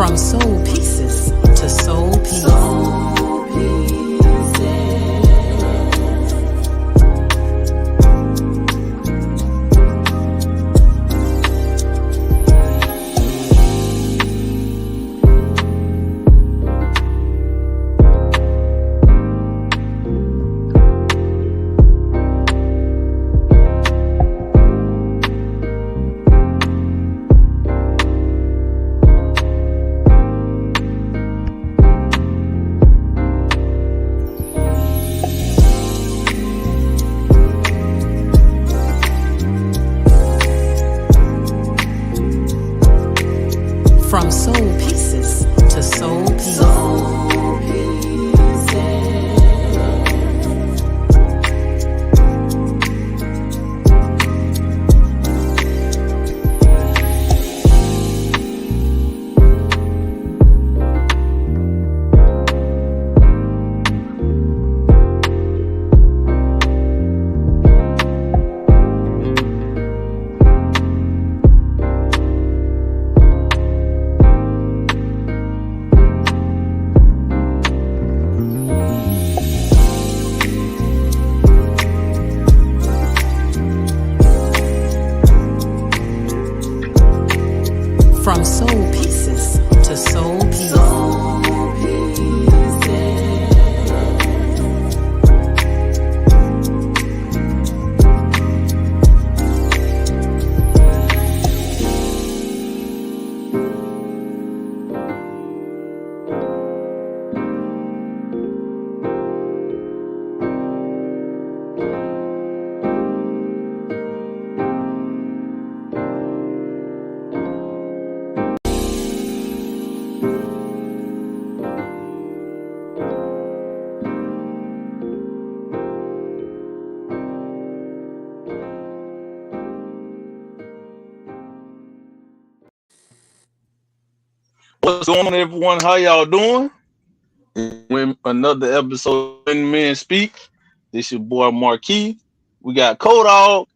From soul pieces to soul peace. From soul pieces to soul peace. From soul pieces to soul peace. What's going on, everyone? How y'all doing? When another episode of When Men Speak. This your boy Marquis. We got Kodog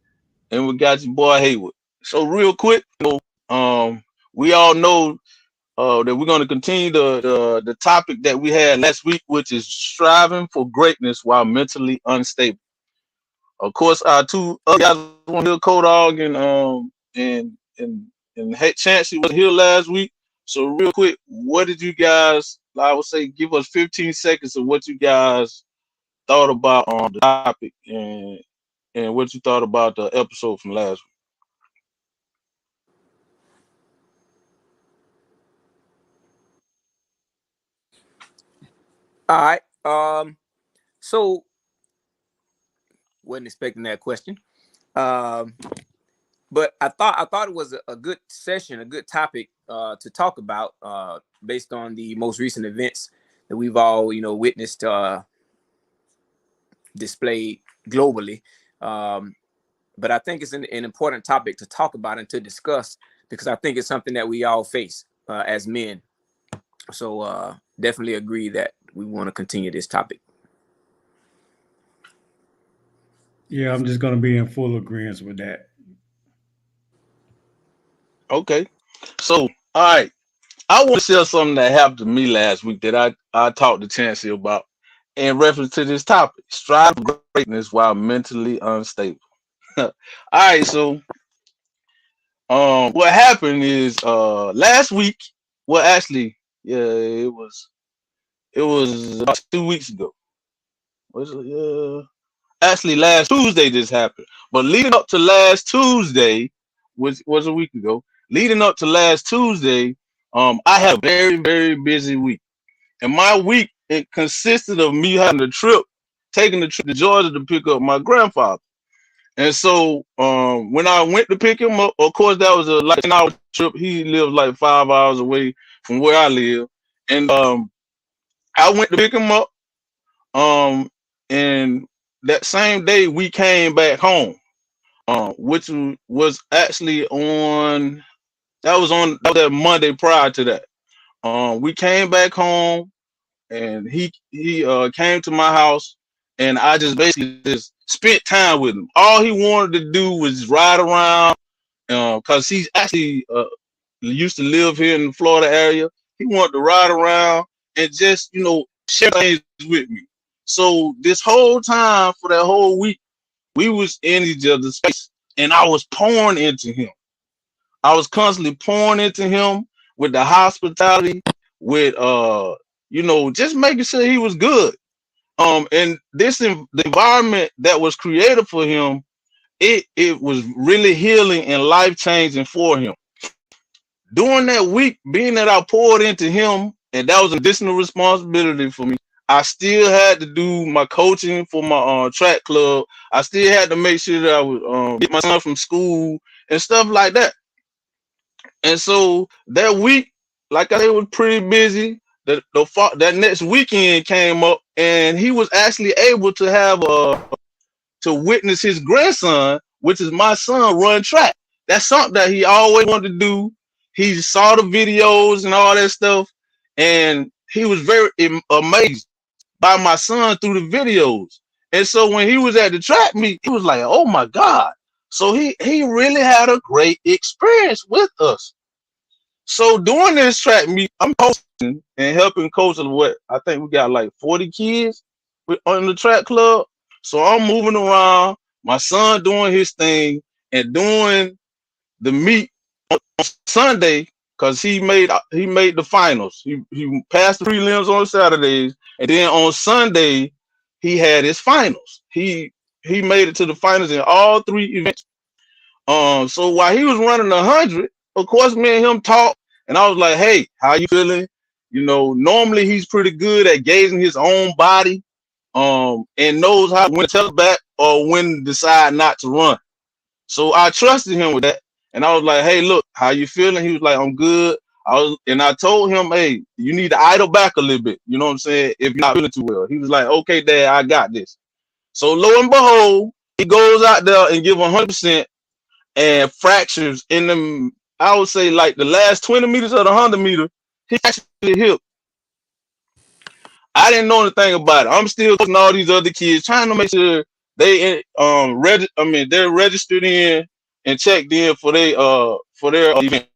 and we got your boy Haywood. So real quick, we all know that we're going to continue the topic that we had last week, which is striving for greatness while mentally unstable. Of course, our two other guys want to hear Kodog and Chancey was here last week. So real quick, what did you guys? I would say give us 15 seconds of what you guys thought about on the topic and what you thought about the episode from last week. All right. So wasn't expecting that question. But I thought it was a good session, a good topic to talk about based on the most recent events that we've all, witnessed displayed globally. But I think it's an important topic to talk about and to discuss because I think it's something that we all face as men. So definitely agree that we want to continue this topic. Yeah, I'm just going to be in full agreement with that. Okay. So, all right. I want to share something that happened to me last week that I talked to Chancey about in reference to this topic, strive for greatness while mentally unstable. All right. So, what happened is last week, well, actually, yeah, it was about 2 weeks ago. Was it? Yeah. Actually, last Tuesday this happened. But leading up to last Tuesday, which was a week ago, leading up to last Tuesday, I had a very, very busy week. And my week, it consisted of me taking the trip to Georgia to pick up my grandfather. And so when I went to pick him up, of course, that was a like an hour trip. He lives like 5 hours away from where I live. And I went to pick him up. And that same day we came back home, which was actually that was that Monday prior to that. We came back home and he came to my house and I just basically just spent time with him. All he wanted to do was ride around because he's actually used to live here in the Florida area. He wanted to ride around and just, share things with me. So this whole time for that whole week, we was in each other's space, and I was pouring into him. I was constantly pouring into him with the hospitality, with just making sure he was good. And the environment that was created for him, it was really healing and life changing for him. During that week, being that I poured into him, and that was an additional responsibility for me, I still had to do my coaching for my track club. I still had to make sure that I would get my son from school and stuff like that. And so that week, like I said, was pretty busy. That next weekend came up, and he was actually able to have to witness his grandson, which is my son, run track. That's something that he always wanted to do. He saw the videos and all that stuff, and he was very amazed by my son through the videos. And so when he was at the track meet, he was like, "Oh my God!" So he really had a great experience with us. So during this track meet, I'm coaching and helping coach what I think we got like 40 kids on the track club. So I'm moving around, my son doing his thing and doing the meet on Sunday because he made the finals. He passed the prelims on Saturdays, and then on Sunday he had his finals. He made it to the finals in all three events. So while he was running 100, of course, me and him talked, and I was like, "Hey, how you feeling?" Normally he's pretty good at gauging his own body, and knows how when to tell back or when to decide not to run. So I trusted him with that, and I was like, "Hey, look, how you feeling?" He was like, "I'm good." I told him, "Hey, you need to idle back a little bit. You know what I'm saying? If you're not feeling too well." He was like, "Okay, Dad, I got this." So lo and behold, he goes out there and give 100%. And fractures in them, I would say like the last 20 meters of the 100 meter, he actually hit. I didn't know anything about it. I'm still coaching all these other kids, trying to make sure they they're registered in and checked in for their event.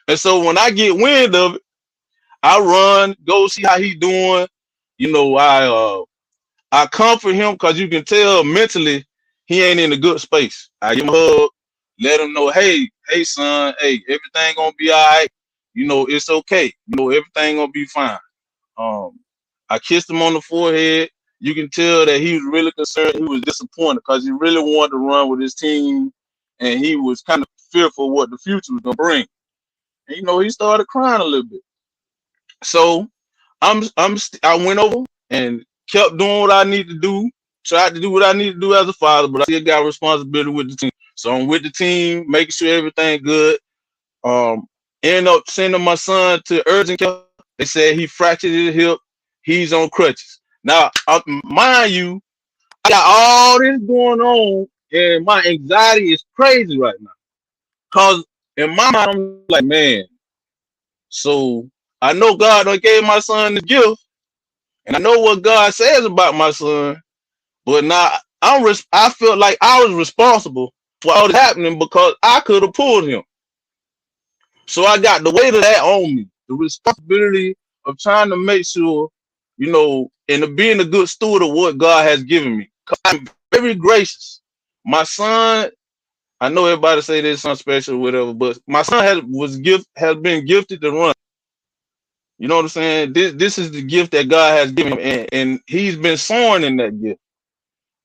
And so when I get wind of it, I run, go see how he's doing. I comfort him because you can tell mentally he ain't in a good space. I give him a hug, let him know, hey son, hey, everything gonna be all right. It's okay. Everything gonna be fine. I kissed him on the forehead. You can tell that he was really concerned. He was disappointed because he really wanted to run with his team, and he was kind of fearful what the future was gonna bring. And he started crying a little bit. So I went over and kept doing what I need to do, tried to do what I need to do as a father, but I still got responsibility with the team. So I'm with the team, making sure everything good. End up sending my son to urgent care. They said he fractured his hip. He's on crutches. Now, mind you, I got all this going on, and my anxiety is crazy right now. Cause in my mind, I'm like, man. So I know God done gave my son the gift, and I know what God says about my son. But now I felt like I was responsible for all this happening because I could have pulled him. So I got the weight of that on me, the responsibility of trying to make sure, and of being a good steward of what God has given me. I'm very gracious. My son, I know everybody say this son special or whatever, but my son has been gifted to run. You know what I'm saying? This is the gift that God has given him, and he's been soaring in that gift.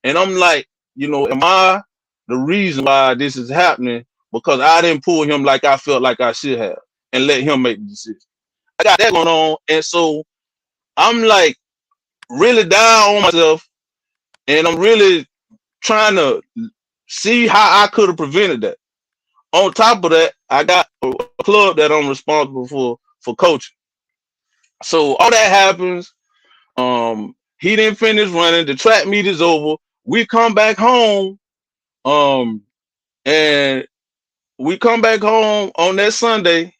And I'm like, am I the reason why this is happening? Because I didn't pull him like I felt like I should have and let him make the decision. I got that going on. And so I'm like really down on myself, and I'm really trying to see how I could have prevented that. On top of that, I got a club that I'm responsible for coaching. So all that happens. He didn't finish running. The track meet is over. We come back home. And we come back home on that Sunday.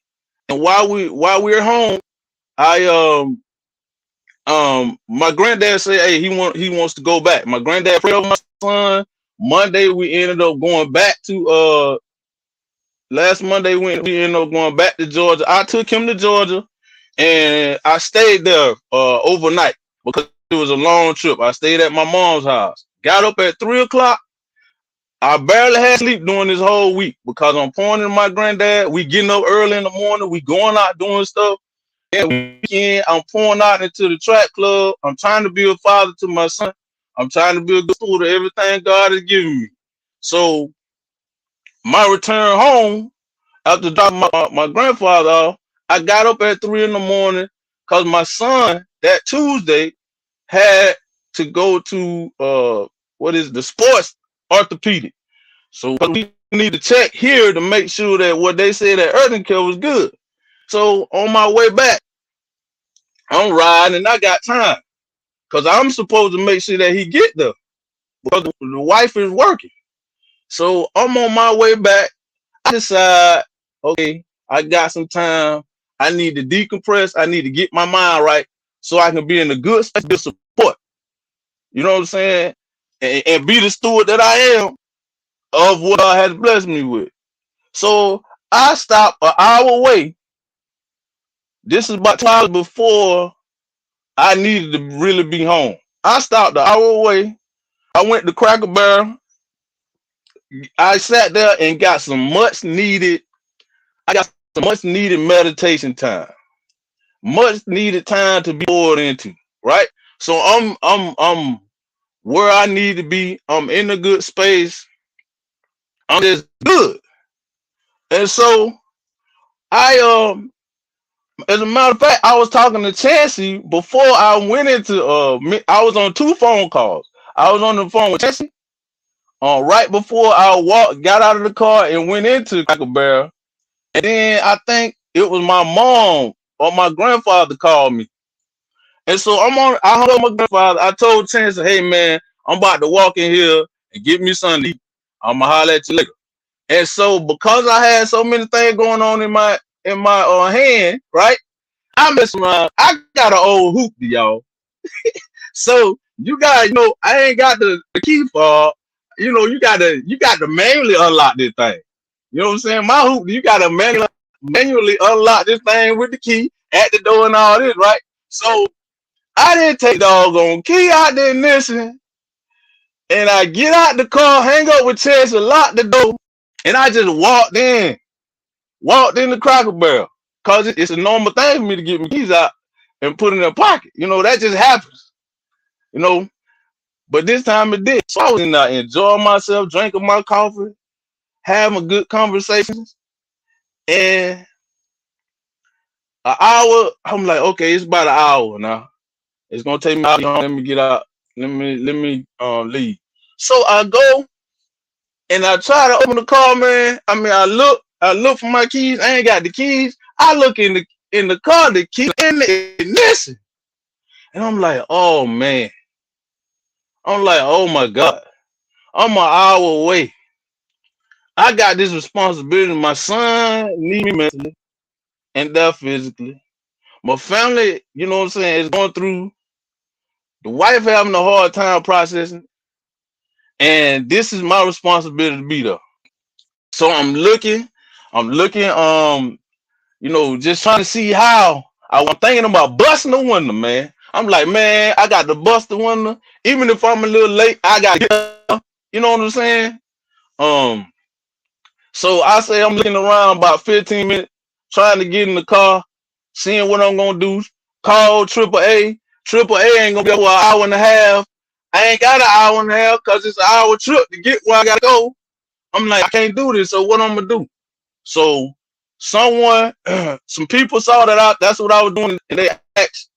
And while we're home, my granddad said, "Hey, he wants to go back." My granddad prayed over my son. Monday we ended up going back to last Monday we ended up going back to Georgia. I took him to Georgia, and I stayed there overnight because it was a long trip. I stayed at my mom's house. Got up at 3 o'clock. I barely had sleep during this whole week because I'm pointing to my granddad. We getting up early in the morning. We going out doing stuff. And weekend, I'm pouring out into the track club. I'm trying to be a father to my son. I'm trying to be a good steward of everything God has given me. So my return home after dropping my grandfather off, I got up at 3 in the morning because my son that Tuesday had to go to what is the sports orthopedic. So we need to check here to make sure that what they said at urgent care was good. So on my way back, I'm riding and I got time because I'm supposed to make sure that he get there because the wife is working. So I'm on my way back. I decide, okay, I got some time. I need to decompress. I need to get my mind right so I can be in a good space to support. You know what I'm saying? And be the steward that I am of what God has blessed me with. So I stopped an hour away. This is about 2 hours before I needed to really be home. I stopped an hour away. I went to Cracker Barrel. I sat there and got some much needed. I got some much needed meditation time. Much needed time to be poured into. Right. So I'm where I need to be. I'm in a good space. I'm just good. And so I as a matter of fact, I was talking to Chancey before I went into I was on 2 phone calls. I was on the phone with Chancey right before I got out of the car and went into Cracker Barrel. And then I think it was my mom or my grandfather called me. And so I hung up my grandfather. I told Chancey, hey man, I'm about to walk in here and get me something to eat. I'ma holler at you later. And so because I had so many things going on in my hand, right? I mess around. I got an old hoop, y'all. So you got, I ain't got the key for, you got to manually unlock this thing. You know what I'm saying? My hoop, you got to manually unlock this thing with the key at the door and all this, right? So I didn't take the doggone key out there and listen. And I get out the car, hang up with Chess and lock the door. And I just walked in the Cracker Barrel. Because it's a normal thing for me to get my keys out and put in a pocket. That just happens. But this time it did. So I was in there enjoying myself, drinking my coffee, having good conversations. And an hour, I'm like, okay, it's about an hour now. It's gonna take me out. Let me get out. Let me leave. So I go and I try to open the car, man. I mean, I look for my keys. I ain't got the keys. I look in the car, the key in the ignition. And I'm like, oh man. I'm like, oh my God. I'm an hour away. I got this responsibility. My son need me mentally and that physically. My family, you know what I'm saying, is going through. The wife having a hard time processing. And this is my responsibility to be there. So I'm looking, just trying to see how. I'm thinking about busting the window, man. I'm like, man, I got to bust the window. Even if I'm a little late, I got to get there. You know what I'm saying? So I say I'm looking around about 15 minutes, trying to get in the car, seeing what I'm gonna do. Call AAA. AAA ain't gonna be for an hour and a half. I ain't got an hour and a half because it's an hour trip to get where I gotta go. I'm like, I can't do this. So what I'm gonna do? So some people saw that that's what I was doing, and they asked,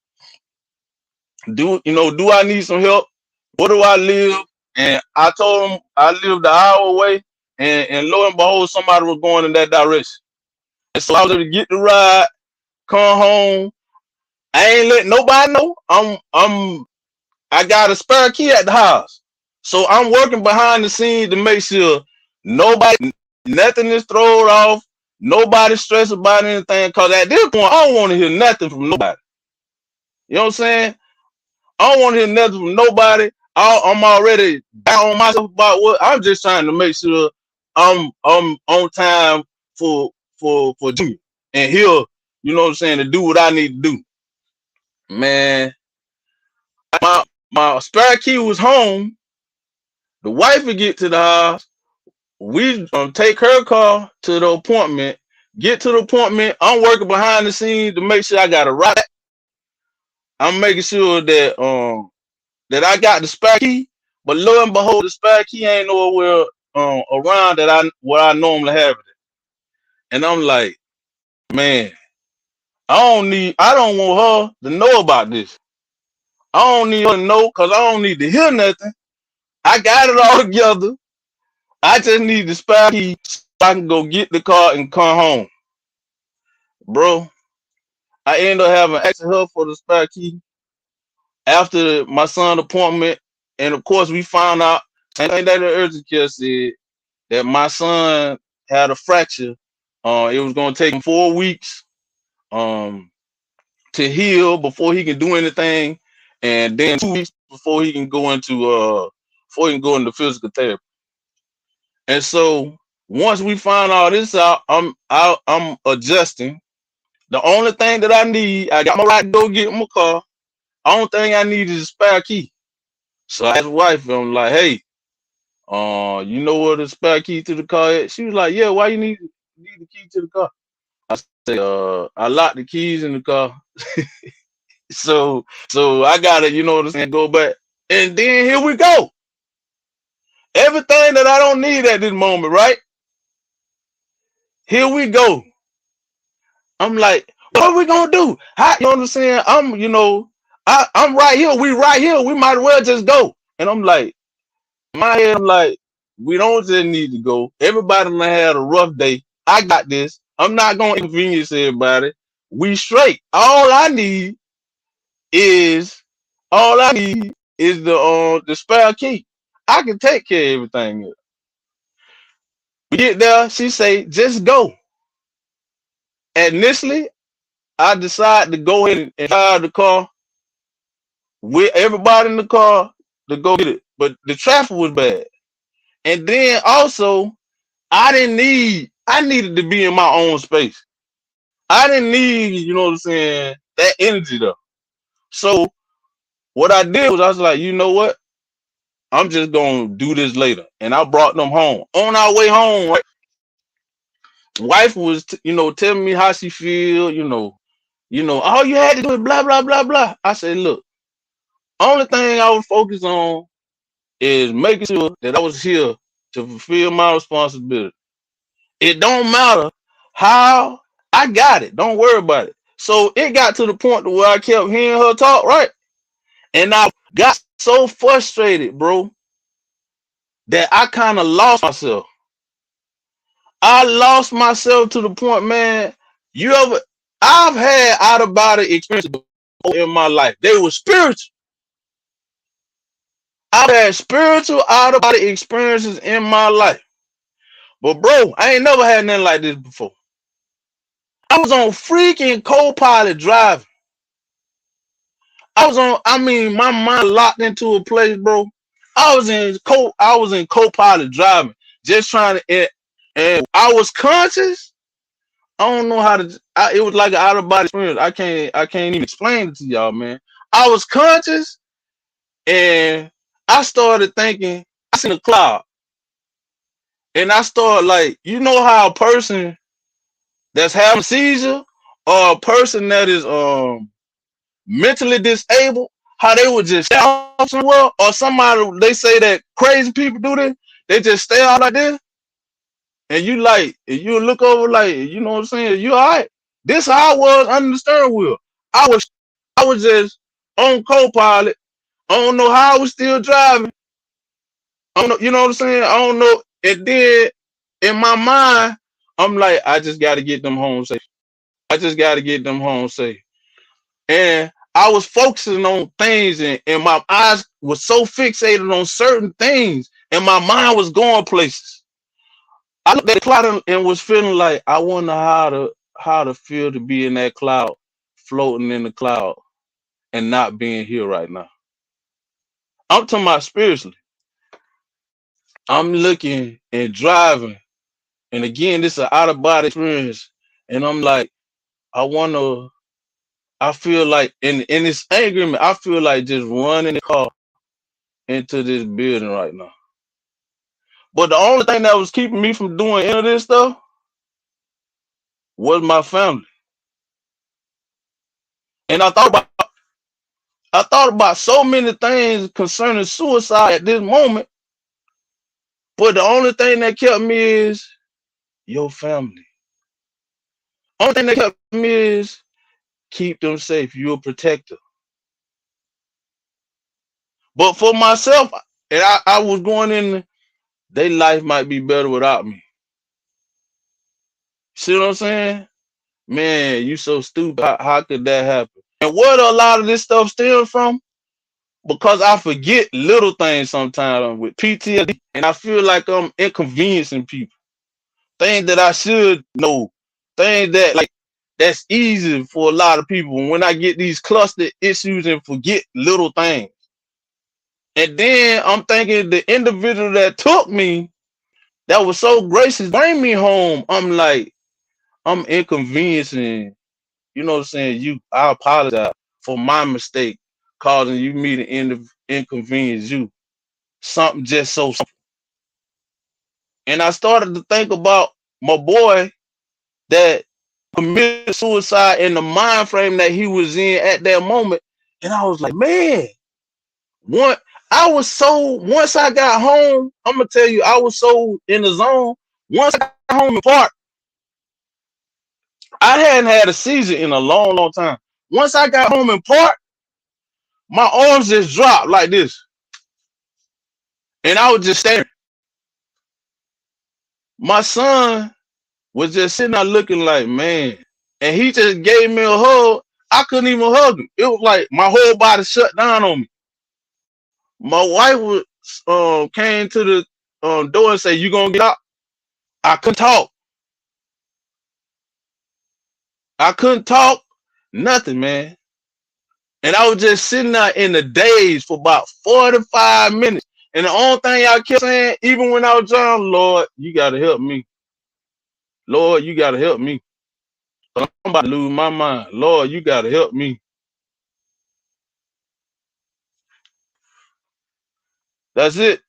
do I need some help? Where do I live? And I told them I lived an hour away, and lo and behold, somebody was going in that direction. And so I was able to get the ride, come home. I ain't letting nobody know. I got a spare key at the house. So I'm working behind the scenes to make sure nothing is thrown off, nobody stressed about anything. Cause at this point, I don't want to hear nothing from nobody. You know what I'm saying? I don't want to hear nothing from nobody. I'm already down on myself about what I'm just trying to make sure I'm on time for Junior. And he'll you know what I'm saying, to do what I need to do. Man, my spare key was home. The wife would get to the house. We take her car to the appointment. Get to the appointment. I'm working behind the scenes to make sure I got a ride. I'm making sure that I got the spare key. But lo and behold, the spare key ain't nowhere around where I normally have it. And I'm like, man, I don't want her to know about this. I don't need her to know because I don't need to hear nothing. I got it all together. I just need the spare key so I can go get the car and come home. Bro, I ended up having asking her for the spare key after my son's appointment. And of course, we found out, same thing that the urgent care said, that my son had a fracture. It was going to take him 4 weeks to heal before he can do anything. And then 2 weeks before he can go into physical therapy. And so once we find all this out, I'm adjusting. The only thing that I need, I got my right to go get my car. Only thing I need is a spare key. So I asked the wife, I'm like, hey, you know where the spare key to the car is? She was like, yeah, why you need the key to the car? I said, I locked the keys in the car. so I gotta, you know what I'm saying, go back. And then here we go. Everything that I don't need at this moment, right? Here we go. I'm like, what are we gonna do? How, you know what I'm saying? I'm right here. We right here. We might as well just go. And I'm like, in my head, I'm like, we don't just need to go. Everybody done had a rough day. I got this. I'm not gonna inconvenience everybody. We straight. All I need is the spare key. I can take care of everything else. We get there, she say, just go. Initially, I decided to go ahead and drive the car with everybody in the car to go get it. But the traffic was bad. And then also, I needed to be in my own space. I didn't need, you know what I'm saying, that energy though. So what I did was I was like, you know what? I'm just gonna do this later. And I brought them home. On our way home, right? Wife was, telling me how she feel, all you had to do is blah, blah, blah, blah. I said, look, only thing I was focused on is making sure that I was here to fulfill my responsibility. It don't matter how, I got it. Don't worry about it. So it got to the point where I kept hearing her talk, right? And I got so frustrated, bro, that I kind of lost myself. I lost myself to the point, man. I've had out of body experiences in my life. They were spiritual. I've had spiritual out of body experiences in my life. But bro, I ain't never had nothing like this before. I was on freaking co-pilot driving. My mind locked into a place, bro. I was in co-pilot driving, just trying to, and I was conscious. I don't know how to. It was like an out of body experience. I can't even explain it to y'all, man. I was conscious, and I started thinking. I seen a cloud, and I started like, you know how a person that's having a seizure, or a person that is mentally disabled, how they would just stay off somewhere, or somebody, they say that crazy people do this, they just stay out like this, and you look over like, you know what I'm saying, you all right. This how I was under the steering wheel. I was just on co-pilot. I don't know how I was still driving. I don't know, you know what I'm saying? I don't know. And then in my mind, I'm like, I just got to get them home safe. I just got to get them home safe. And I was focusing on things, and my eyes were so fixated on certain things, and my mind was going places. I looked at the cloud and was feeling like, I wonder how to feel to be in that cloud, floating in the cloud, and not being here right now. I'm talking about spiritually. I'm looking and driving, and again, this is an out of body experience, and I'm like, I feel like in this anger, I feel like just running the car into this building right now. But the only thing that was keeping me from doing any of this stuff was my family. And I thought about so many things concerning suicide at this moment, but the only thing that kept me is your family. Only thing that kept me is keep them safe. You're a protector. But for myself, and I was going in, their life might be better without me. See what I'm saying? Man, you so stupid. How could that happen? And where do a lot of this stuff stem from? Because I forget little things sometimes with PTSD, and I feel like I'm inconveniencing people. Things that I should know, things that like that's easy for a lot of people. When I get these clustered issues and forget little things, and then I'm thinking the individual that took me, that was so gracious, bring me home. I'm like, I'm inconveniencing. You know what I'm saying? I apologize for my mistake, causing you me to inconvenience you. Something just so simple. And I started to think about my boy that committed suicide in the mind frame that he was in at that moment. And I was like, man, one, once I got home, I'm gonna tell you, I was so in the zone. Once I got home in park, I hadn't had a seizure in a long, long time. Once I got home in park, my arms just dropped like this. And I was just staring. My son was just sitting there looking like, man. And he just gave me a hug. I couldn't even hug him. It was like my whole body shut down on me. My wife came to the door and said, "You gonna get out?" I couldn't talk. I couldn't talk. Nothing, man. And I was just sitting there in the daze for about 45 minutes. And the only thing I kept saying, even when I was drowning, Lord, you gotta help me. Lord, you gotta help me. I'm about to lose my mind. Lord, you gotta help me. That's it.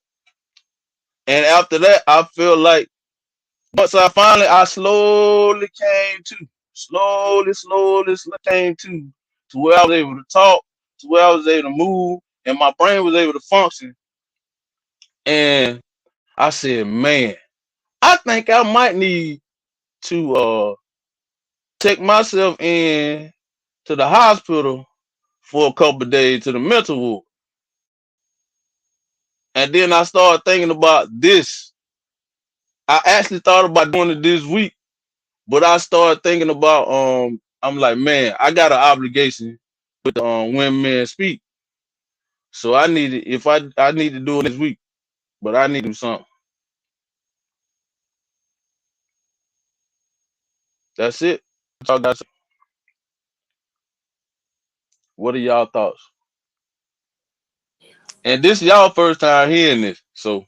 And after that, I feel like once I slowly came to, slowly came to where I was able to talk, to where I was able to move, and my brain was able to function. And I said, man, I think I might need to take myself in to the hospital for a couple of days to the mental ward. And then I started thinking about this. I actually thought about doing it this week, but I started thinking about I'm like, man, I got an obligation with the When Men Speak. So I need it if I need to do it this week, but I need to do something. That's it. What are y'all thoughts? And this is y'all first time hearing this, so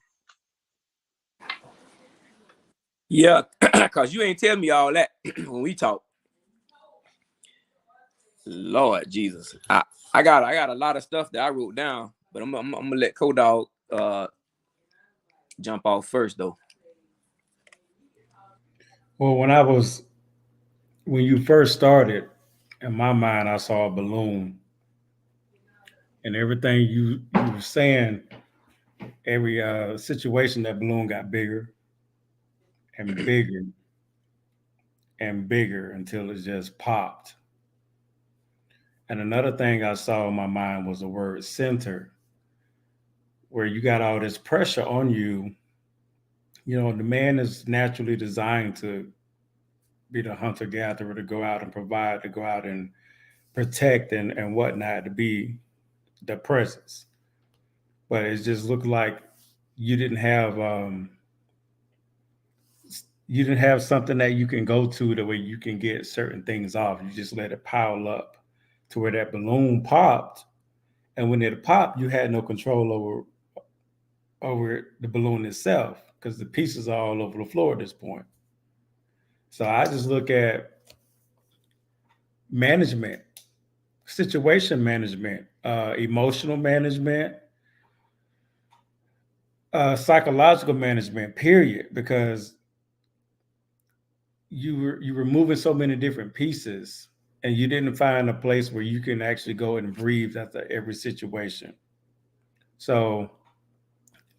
Yeah, because you ain't tell me all that when we talk. Lord Jesus, I got a lot of stuff that I wrote down, but I'm gonna let Kodog jump off first though. Well, when you first started, in my mind, I saw a balloon, and everything you were saying, every situation, that balloon got bigger and bigger and bigger until it just popped. And another thing I saw in my mind was the word center, where you got all this pressure on you. You know, the man is naturally designed to be the hunter gatherer, to go out and provide, to go out and protect and whatnot, to be the presence. But it just looked like you didn't have something that you can go to the way you can get certain things off. You just let it pile up to where that balloon popped, and when it popped, you had no control over the balloon itself because the pieces are all over the floor at this point. So I just look at management, situation management, emotional management, psychological management. Period, because you were moving so many different pieces, and you didn't find a place where you can actually go and breathe after every situation. So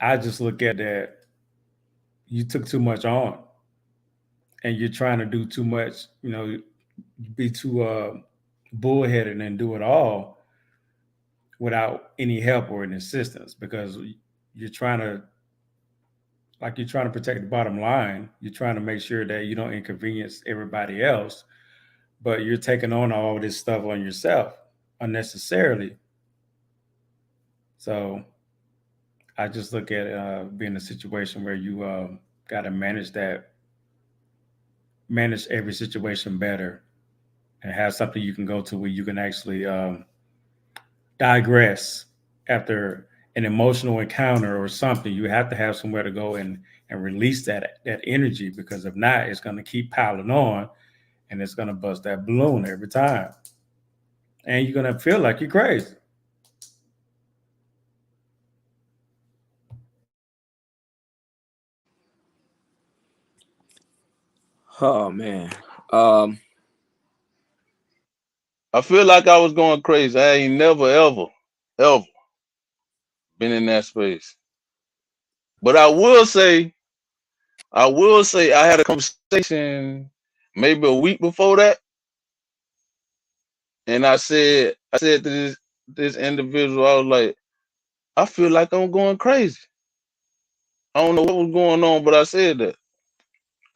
I just look at that you took too much on, and you're trying to do too much. Be too bullheaded and do it all without any help or any assistance, because you're trying to you're trying to protect the bottom line. You're trying to make sure that you don't inconvenience everybody else, but you're taking on all this stuff on yourself unnecessarily. So I just look at being a situation where you got to manage every situation better, and have something you can go to where you can actually digress after an emotional encounter or something. You have to have somewhere to go and release that energy, because if not, it's going to keep piling on, and it's going to bust that balloon every time, and you're going to feel like you're crazy. Oh man. Um, I feel like I was going crazy. I ain't never ever been in that space. But I will say I had a conversation maybe a week before that, and I said to this individual, I was like, I feel like I'm going crazy. I don't know what was going on, but I said that.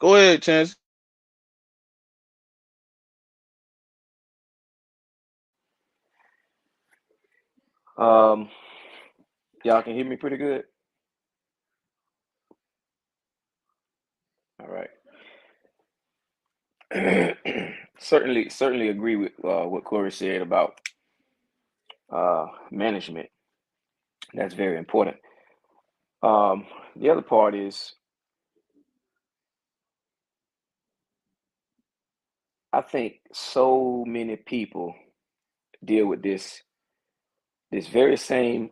Go ahead, Chance. um, y'all can hear me pretty good. All right. Certainly agree with what Corey said about management. That's very important. The other part is, I think so many people deal with this very same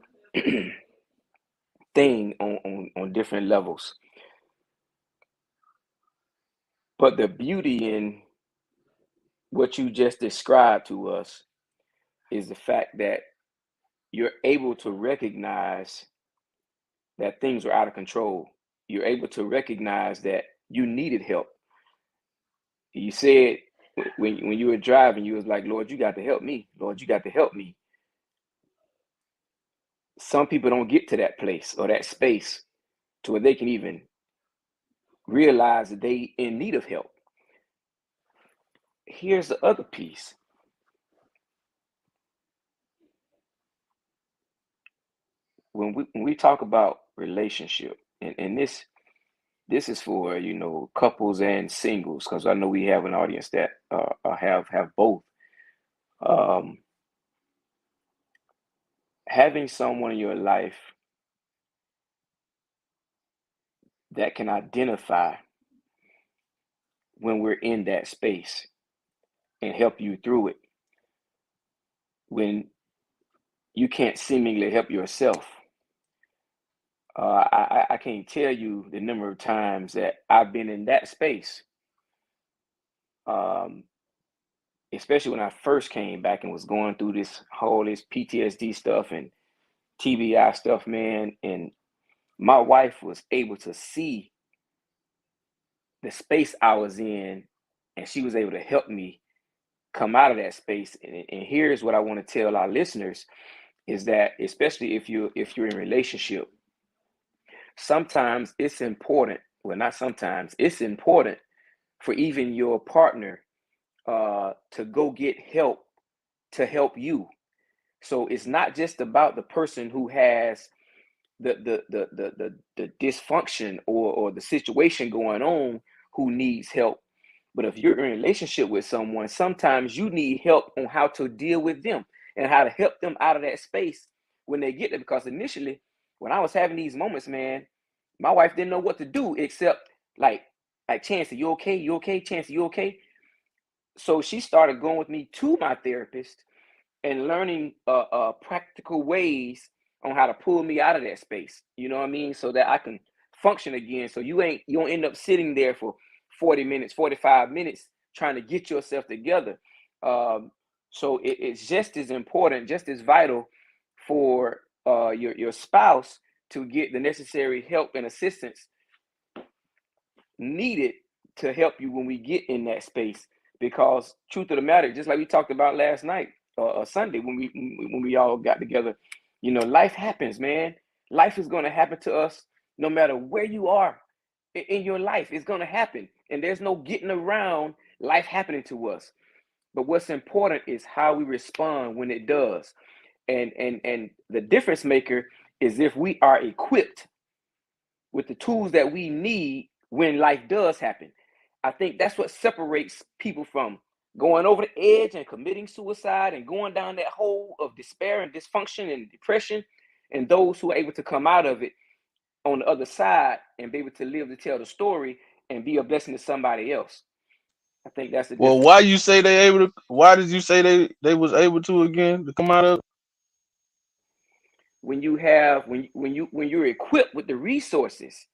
thing on different levels. But the beauty in what you just described to us is the fact that you're able to recognize that things are out of control. You're able to recognize that you needed help. You said when you were driving, you was like, Lord, you got to help me. Lord, you got to help me. Some people don't get to that place or that space to where they can even realize that they in need of help. Here's the other piece. When we talk about relationship, and this is for couples and singles, because I know we have an audience that have both. Um, Having someone in your life that can identify when we're in that space and help you through it when you can't seemingly help yourself. I can't tell you the number of times that I've been in that space, um, especially when I first came back and was going through this PTSD stuff and TBI stuff, man. And my wife was able to see the space I was in, and she was able to help me come out of that space. And here's what I want to tell our listeners is that, especially if you're in a relationship, sometimes it's important, well, not sometimes, it's important for even your partner to go get help to help you. So it's not just about the person who has the dysfunction or the situation going on who needs help. But if you're in a relationship with someone, sometimes you need help on how to deal with them and how to help them out of that space when they get there. Because initially, when I was having these moments, man, my wife didn't know what to do except like Chance, you okay? You okay? Chance, you okay? So she started going with me to my therapist and learning practical ways on how to pull me out of that space. You know what I mean? So that I can function again. So you don't end up sitting there for 40 minutes, 45 minutes trying to get yourself together. Um, so it's just as important, just as vital for your spouse to get the necessary help and assistance needed to help you when we get in that space. Because truth of the matter, just like we talked about last night, Sunday when we all got together, you know, life happens, man. Life is going to happen to us no matter where you are in your life. It's going to happen, and there's no getting around life happening to us. But what's important is how we respond when it does, and the difference maker is if we are equipped with the tools that we need when life does happen. I think that's what separates people from going over the edge and committing suicide and going down that hole of despair and dysfunction and depression, and those who are able to come out of it on the other side and be able to live to tell the story and be a blessing to somebody else. I think that's the Well, difference. why you say they able to? Why did you say they was able to again to come out of? When you have when you're equipped with the resources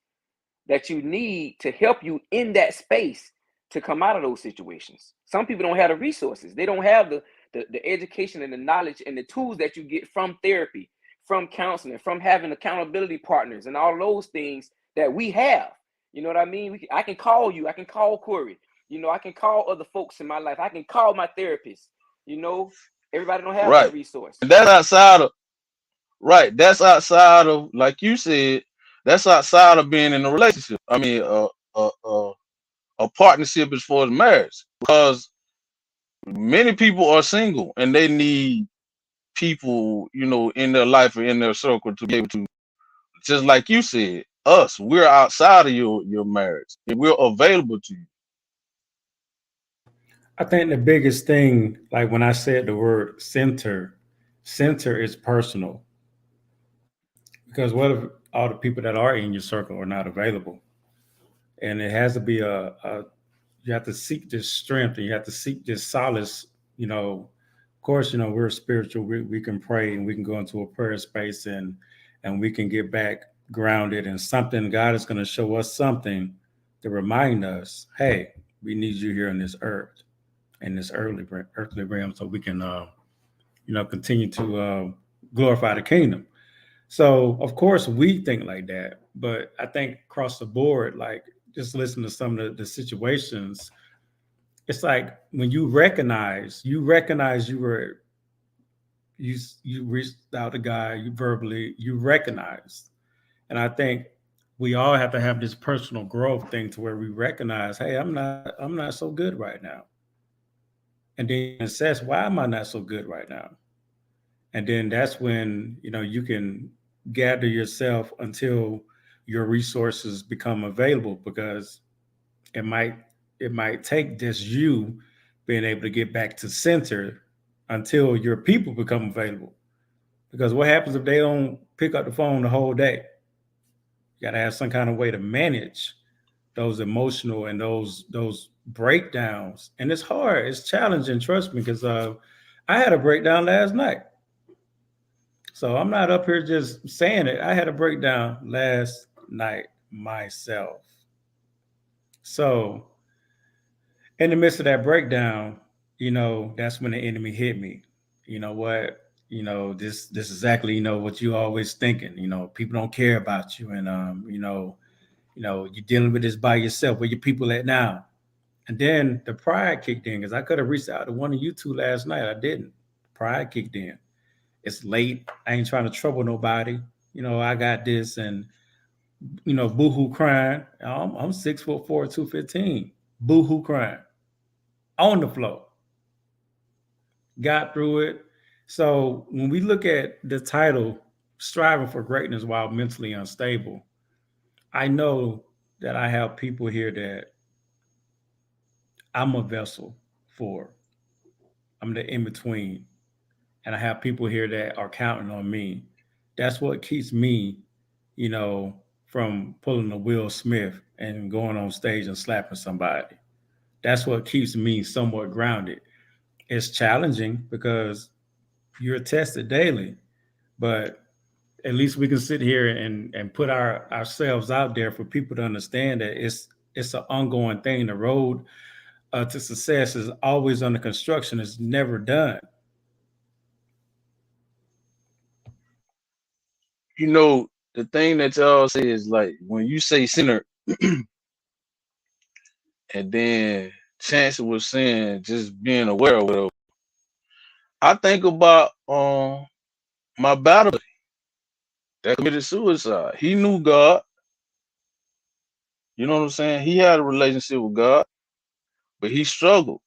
that you need to help you in that space to come out of those situations. Some people don't have the resources. They don't have the education and the knowledge and the tools that you get from therapy, from counseling, from having accountability partners and all those things that we have. You know what I mean? I can call you. I can call Corey. You know, I can call other folks in my life. I can call my therapist. You know, everybody don't have that Right, resource. and that's outside of right. That's outside of, like you said, that's outside of being in a relationship. I mean, a partnership as far as marriage, because many people are single and they need people, you know, in their life or in their circle to be able to, just like you said, us, we're outside of your marriage and we're available to you. I think the biggest thing, like when I said the word center is personal. Because what if all the people that are in your circle are not available? And it has to be you have to seek this strength and you have to seek this solace. You know, of course, you know, we're spiritual. We can pray and we can go into a prayer space and we can get back grounded and something. God is going to show us something to remind us, hey, we need you here on this earth, in this earthly realm, so we can, you know, continue to glorify the kingdom. So of course we think like that, but I think across the board, like just listen to some of the situations, it's like when you recognize you reached out to God, you verbally you recognize, and I think we all have to have this personal growth thing to where we recognize, hey, I'm not so good right now, and then assess why am I not so good right now, and then that's when you know you can gather yourself until your resources become available because it might it might take just you being able to get back to center until your people become available, because what happens if they don't pick up the phone the whole day? You got to have some kind of way to manage those emotional and those breakdowns, and it's hard, it's challenging, trust me, because I had a breakdown last night. So I'm not up here just saying it. I had a breakdown last night myself. So in the midst of that breakdown, you know, that's when the enemy hit me. You know what? You know, this is exactly, you know, what you always thinking. You know, people don't care about you, and you're dealing with this by yourself. Where your people at now? And then the pride kicked in because I could have reached out to one of you two last night. I didn't. Pride kicked in. It's late. I ain't trying to trouble nobody. You know, I got this, and boohoo crying. I'm 6'4", 215. Boohoo crying on the floor. Got through it. So when we look at the title, "Striving for Greatness While Mentally Unstable," I know that I have people here that I'm a vessel for. I'm the in between, and I have people here that are counting on me. That's what keeps me, from pulling a Will Smith and going on stage and slapping somebody. That's what keeps me somewhat grounded. It's challenging because you're tested daily, but at least we can sit here and put ourselves out there for people to understand that it's an ongoing thing. The road to success is always under construction. It's never done. You know, the thing that y'all say is like when you say sinner, and then Chance was saying just being aware of whatever. I think about my battle buddy that committed suicide. He knew God. You know what I'm saying? He had a relationship with God, but he struggled.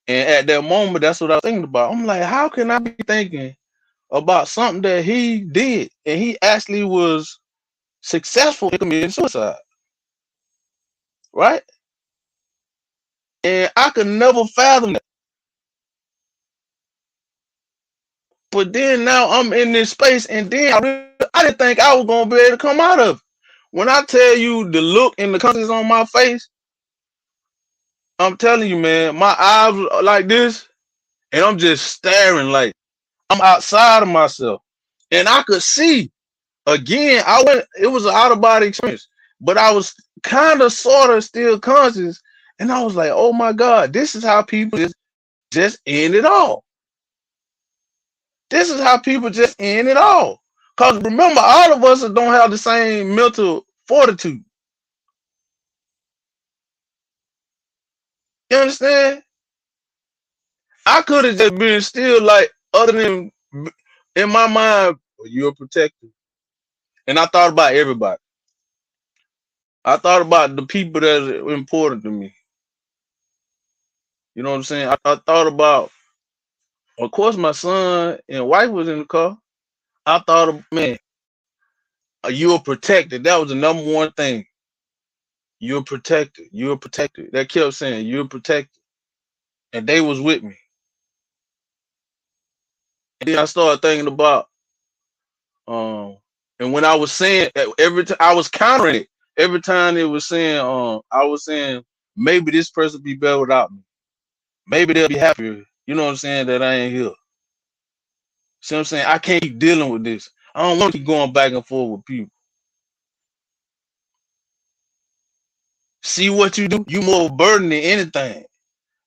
And at that moment, that's what I was thinking about. I'm like, how can I be thinking about something that he did and he actually was successful in committing suicide, right? And I could never fathom that. But then now I'm in this space, and then I didn't think I was gonna be able to come out of it. When I tell you the look and the conscience on my face, I'm telling you, man, my eyes were like this, and I'm just staring like I'm outside of myself. And I could see again, it was an out of body experience, but I was kind of sort of still conscious, and I was like, oh my God, this is how people just end it all. This is how people just end it all. Because remember, all of us don't have the same mental fortitude. You understand? I could have just been still like, other than in my mind, well, you're a protector. And I thought about everybody. I thought about the people that are important to me. You know what I'm saying? I thought about, of course, my son and wife was in the car. I thought of, man, you're protected. That was the number one thing. You're protected. You're protected. That kept saying, you're protected. And they was with me. And then I started thinking about, and when I was saying every time I was countering it, every time it was saying, I was saying maybe this person be better without me. Maybe they'll be happier. You know what I'm saying? That I ain't here. See what I'm saying? I can't keep dealing with this. I don't want to keep going back and forth with people. See what you do? You more burden than anything.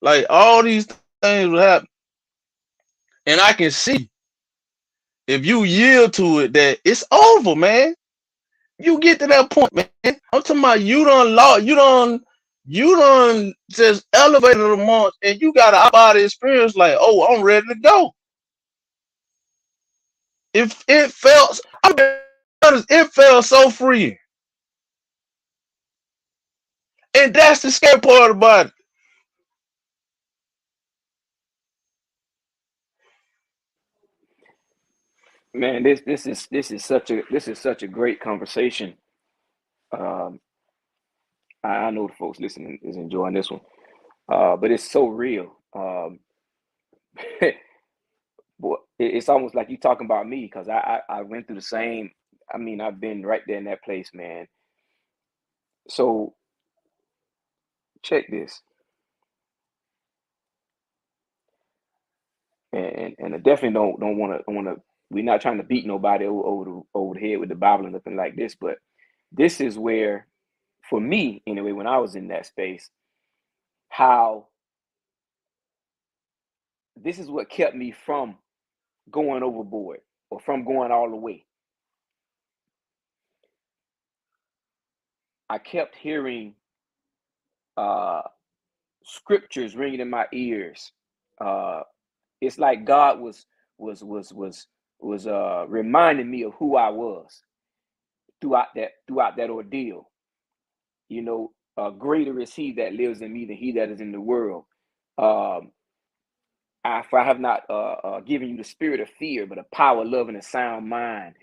Like all these things will happen, and I can see if you yield to it that it's over, man. You get to that point, man. I'm talking about you done just elevated a month, and you got an out-body experience like, oh, I'm ready to go. If it felt, I'm being honest, it felt so free, and that's the scary part about it. Man, this is such a great conversation. Um, I know the folks listening is enjoying this one, but it's so real. Boy, it's almost like you talking about me because I went through the same. I mean, I've been right there in that place, man. So check this, and I definitely don't want to. We're not trying to beat nobody over the head with the Bible or nothing like this, but this is where, for me anyway, when I was in that space, how this is what kept me from going overboard or from going all the way. I kept hearing uh, scriptures ringing in my ears. Uh, it's like God was reminding me of who I was throughout that ordeal. You know, greater is He that lives in me than he that is in the world. Um, for I have not given you the spirit of fear, but a power, love, and a sound mind.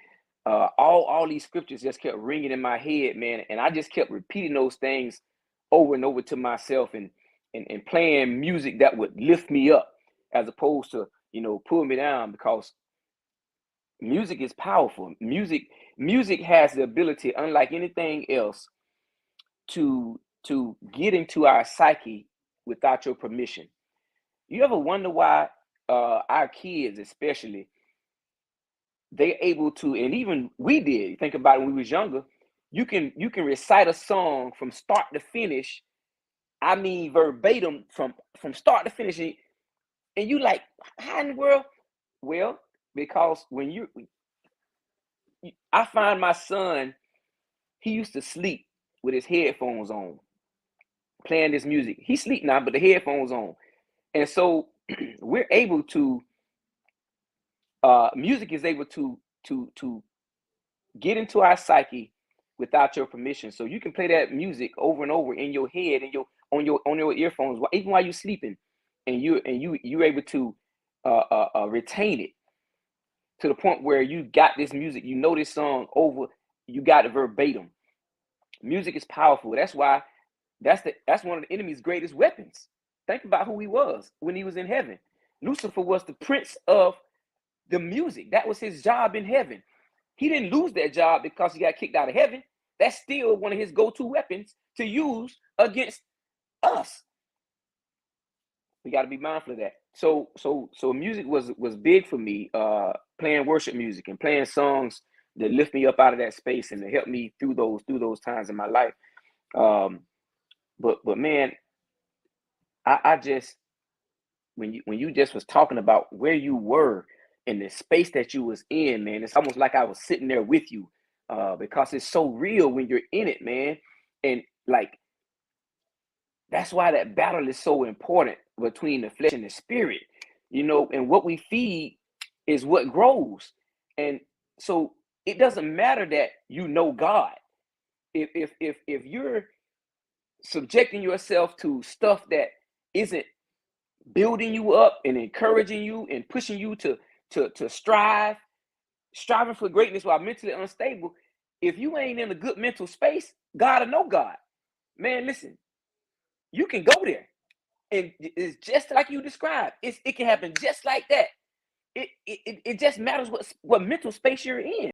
All these scriptures just kept ringing in my head, man, and I just kept repeating those things over and over to myself, and playing music that would lift me up, as opposed to pull me down, because music is powerful. Music has the ability, unlike anything else, to to get into our psyche without your permission. You ever wonder why our kids, especially, they're able to, and even we did. Think about it when we was younger. You can recite a song from start to finish. I mean, verbatim from start to finish, and you like, how in the world? Well, because when I find my son, he used to sleep with his headphones on, playing this music. He sleep now, but the headphones on, and so we're able to. Music is able to get into our psyche without your permission. So you can play that music over and over in your head and on your earphones, even while you're sleeping, and you're able to retain it to the point where you got this music, you know this song over, you got it verbatim. Music is powerful. That's why that's one of the enemy's greatest weapons. Think about who he was when he was in heaven. Lucifer was the prince of the music. That was his job in heaven. He didn't lose that job because he got kicked out of heaven. That's still one of his go-to weapons to use against us. We got to be mindful of that. So music was big for me, playing worship music and playing songs that lift me up out of that space and to help me through those times in my life. But man, I just, when you just was talking about where you were in the space that you was in, man, it's almost like I was sitting there with you, because it's so real when you're in it, man. And like, that's why that battle is so important between the flesh and the spirit, and what we feed is what grows. And so it doesn't matter that God. If you're subjecting yourself to stuff that isn't building you up and encouraging you and pushing you to striving for greatness while mentally unstable, if you ain't in a good mental space, God or no God, man, listen, you can go there, and it's just like you described. It can happen just like that. It just matters what mental space you're in.